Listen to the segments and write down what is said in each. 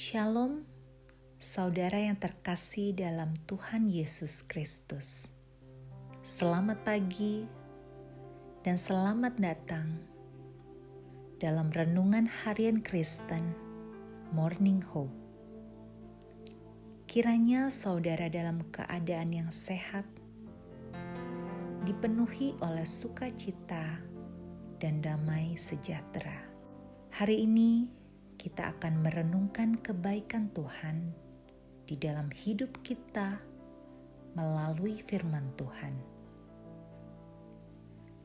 Shalom, saudara yang terkasih dalam Tuhan Yesus Kristus. Selamat pagi dan selamat datang dalam Renungan Harian Kristen Morning Hope. Kiranya saudara dalam keadaan yang sehat, dipenuhi oleh sukacita dan damai sejahtera. Hari ini kita akan merenungkan kebaikan Tuhan di dalam hidup kita melalui firman Tuhan.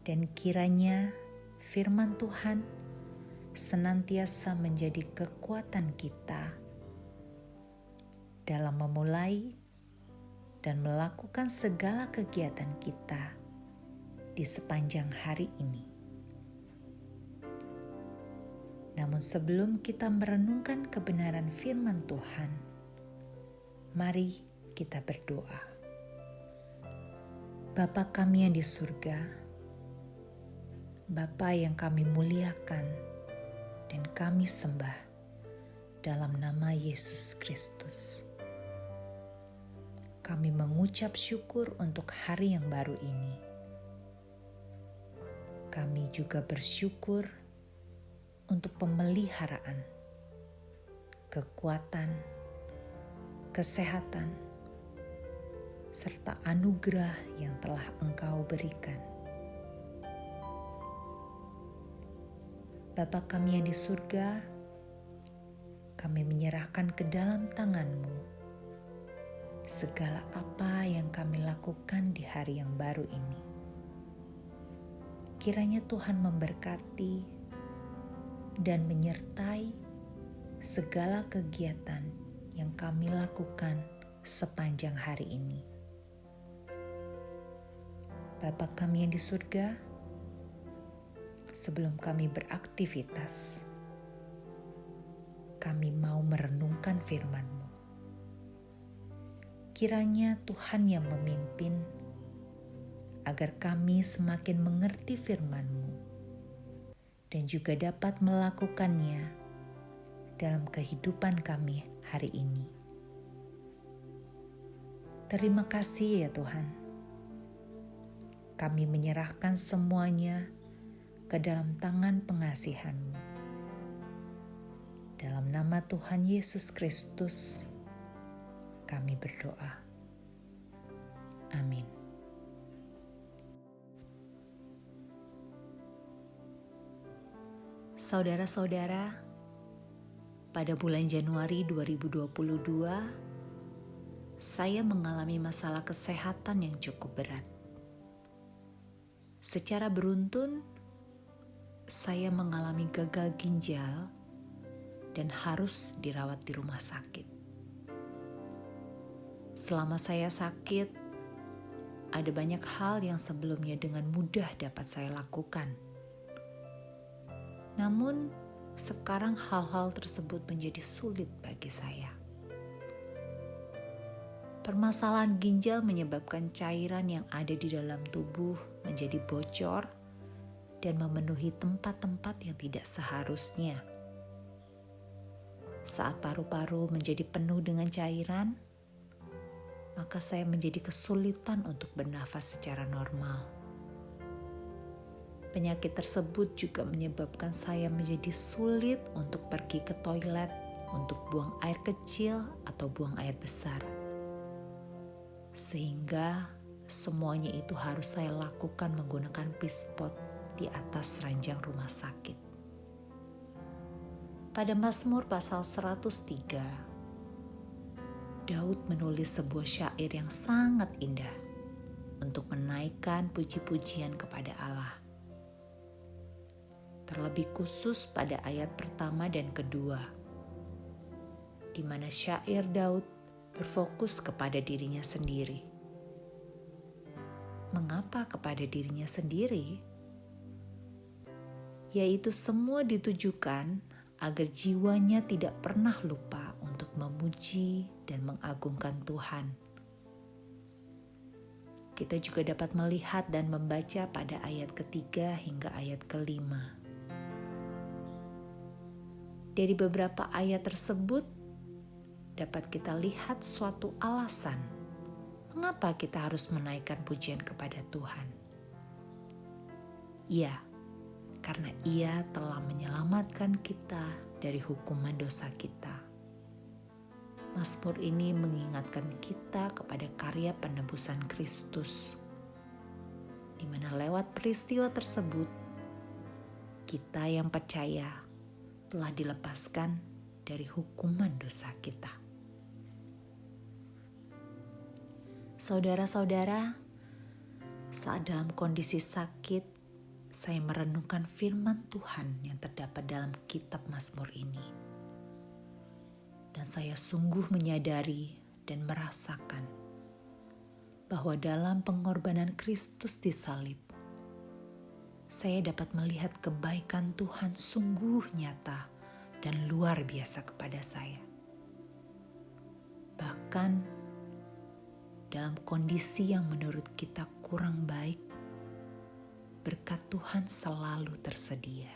Dan kiranya firman Tuhan senantiasa menjadi kekuatan kita dalam memulai dan melakukan segala kegiatan kita di sepanjang hari ini. Namun sebelum kita merenungkan kebenaran firman Tuhan, mari kita berdoa. Bapa kami yang di surga, Bapa yang kami muliakan dan kami sembah dalam nama Yesus Kristus. Kami mengucap syukur untuk hari yang baru ini. Kami juga bersyukur untuk pemeliharaan, kekuatan, kesehatan, serta anugerah yang telah Engkau berikan. Bapa kami yang di surga, kami menyerahkan ke dalam tangan-Mu segala apa yang kami lakukan di hari yang baru ini. Kiranya Tuhan memberkati dan menyertai segala kegiatan yang kami lakukan sepanjang hari ini. Bapa kami yang di surga, sebelum kami beraktivitas, kami mau merenungkan firman-Mu. Kiranya Tuhan yang memimpin agar kami semakin mengerti firman-Mu dan juga dapat melakukannya dalam kehidupan kami hari ini. Terima kasih ya Tuhan. Kami menyerahkan semuanya ke dalam tangan pengasihan-Mu. Dalam nama Tuhan Yesus Kristus, kami berdoa. Amin. Saudara-saudara, pada bulan Januari 2022, saya mengalami masalah kesehatan yang cukup berat. Secara beruntun, saya mengalami gagal ginjal dan harus dirawat di rumah sakit. Selama saya sakit, ada banyak hal yang sebelumnya dengan mudah dapat saya lakukan. Namun, sekarang hal-hal tersebut menjadi sulit bagi saya. Permasalahan ginjal menyebabkan cairan yang ada di dalam tubuh menjadi bocor dan memenuhi tempat-tempat yang tidak seharusnya. Saat paru-paru menjadi penuh dengan cairan, maka saya menjadi kesulitan untuk bernafas secara normal. Penyakit tersebut juga menyebabkan saya menjadi sulit untuk pergi ke toilet untuk buang air kecil atau buang air besar. Sehingga semuanya itu harus saya lakukan menggunakan pispot di atas ranjang rumah sakit. Pada Mazmur pasal 103, Daud menulis sebuah syair yang sangat indah untuk menaikkan puji-pujian kepada Allah. Terlebih khusus pada ayat pertama dan kedua, di mana syair Daud berfokus kepada dirinya sendiri. Mengapa kepada dirinya sendiri? Yaitu semua ditujukan agar jiwanya tidak pernah lupa untuk memuji dan mengagungkan Tuhan. Kita juga dapat melihat dan membaca pada ayat ketiga hingga ayat kelima. Dari beberapa ayat tersebut, dapat kita lihat suatu alasan mengapa kita harus menaikkan pujian kepada Tuhan. Ya, karena Ia telah menyelamatkan kita dari hukuman dosa kita. Mazmur ini mengingatkan kita kepada karya penebusan Kristus, di mana lewat peristiwa tersebut, kita yang percaya telah dilepaskan dari hukuman dosa kita. Saudara-saudara, saat dalam kondisi sakit, saya merenungkan firman Tuhan yang terdapat dalam kitab Mazmur ini. Dan saya sungguh menyadari dan merasakan bahwa dalam pengorbanan Kristus di salib, saya dapat melihat kebaikan Tuhan sungguh nyata dan luar biasa kepada saya. Bahkan dalam kondisi yang menurut kita kurang baik, berkat Tuhan selalu tersedia.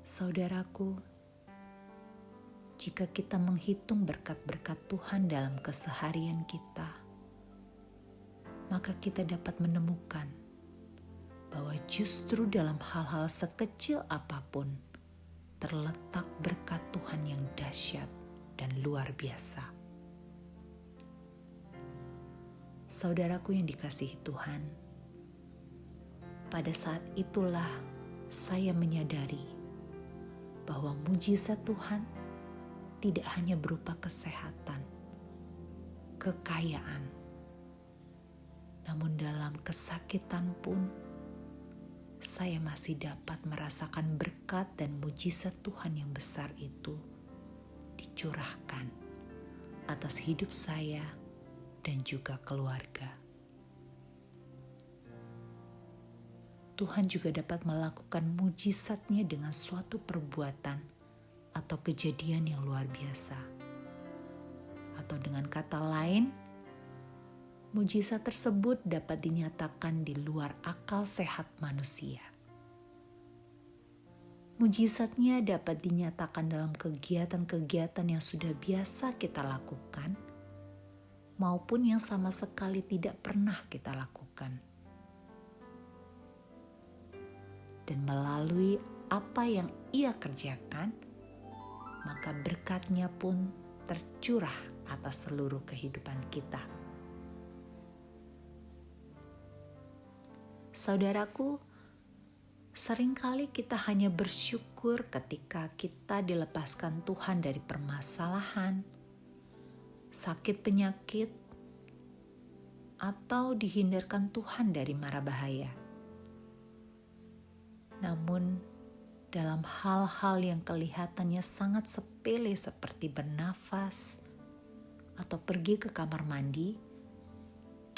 Saudaraku, jika kita menghitung berkat-berkat Tuhan dalam keseharian kita, maka kita dapat menemukan bahwa justru dalam hal-hal sekecil apapun terletak berkat Tuhan yang dahsyat dan luar biasa. Saudaraku yang dikasihi Tuhan, pada saat itulah saya menyadari bahwa mujizat Tuhan tidak hanya berupa kesehatan, kekayaan, namun dalam kesakitan pun saya masih dapat merasakan berkat dan mujizat Tuhan yang besar itu dicurahkan atas hidup saya dan juga keluarga. Tuhan juga dapat melakukan mujizat-Nya dengan suatu perbuatan atau kejadian yang luar biasa. Atau dengan kata lain, mujizat tersebut dapat dinyatakan di luar akal sehat manusia. Mujizat-Nya dapat dinyatakan dalam kegiatan-kegiatan yang sudah biasa kita lakukan, maupun yang sama sekali tidak pernah kita lakukan. Dan melalui apa yang Ia kerjakan, maka berkat-Nya pun tercurah atas seluruh kehidupan kita. Saudaraku, seringkali kita hanya bersyukur ketika kita dilepaskan Tuhan dari permasalahan, sakit penyakit, atau dihindarkan Tuhan dari mara bahaya. Namun, dalam hal-hal yang kelihatannya sangat sepele seperti bernafas atau pergi ke kamar mandi,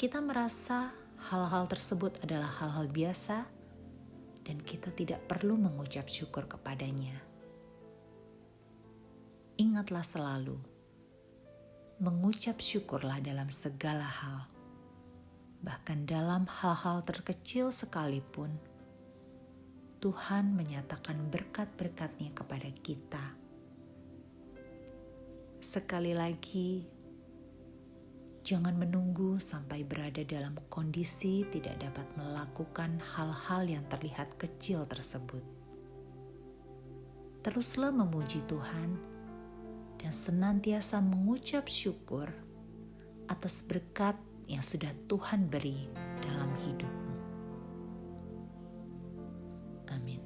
kita merasa hal-hal tersebut adalah hal-hal biasa dan kita tidak perlu mengucap syukur kepadanya. Ingatlah selalu, mengucap syukurlah dalam segala hal. Bahkan dalam hal-hal terkecil sekalipun, Tuhan menyatakan berkat-berkat-Nya kepada kita. Sekali lagi, jangan menunggu sampai berada dalam kondisi tidak dapat melakukan hal-hal yang terlihat kecil tersebut. Teruslah memuji Tuhan dan senantiasa mengucap syukur atas berkat yang sudah Tuhan beri dalam hidupmu. Amin.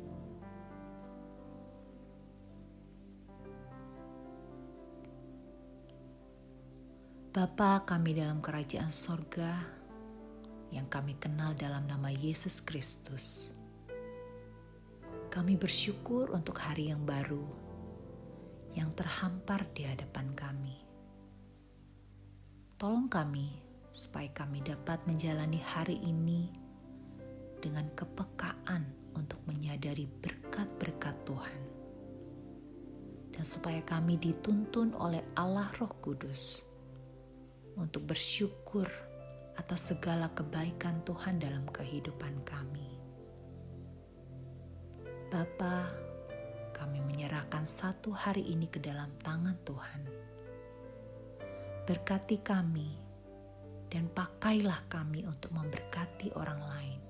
Bapa kami dalam kerajaan sorga, yang kami kenal dalam nama Yesus Kristus, kami bersyukur untuk hari yang baru yang terhampar di hadapan kami. Tolong kami supaya kami dapat menjalani hari ini dengan kepekaan untuk menyadari berkat-berkat Tuhan, dan supaya kami dituntun oleh Allah Roh Kudus untuk bersyukur atas segala kebaikan Tuhan dalam kehidupan kami. Bapa, kami menyerahkan menyerahkan satu hari ini ke dalam tangan Tuhan. Berkati kami dan pakailah kami untuk memberkati orang lain.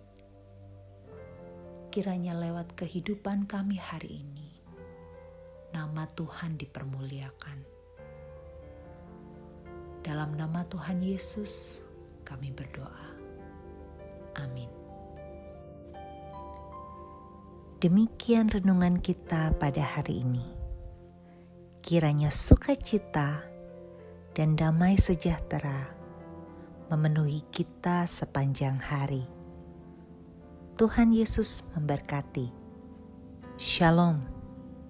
Kiranya lewat kehidupan kami hari ini, nama Tuhan dipermuliakan. Dalam nama Tuhan Yesus, kami berdoa. Amin. Demikian renungan kita pada hari ini. Kiranya sukacita dan damai sejahtera memenuhi kita sepanjang hari. Tuhan Yesus memberkati. Shalom.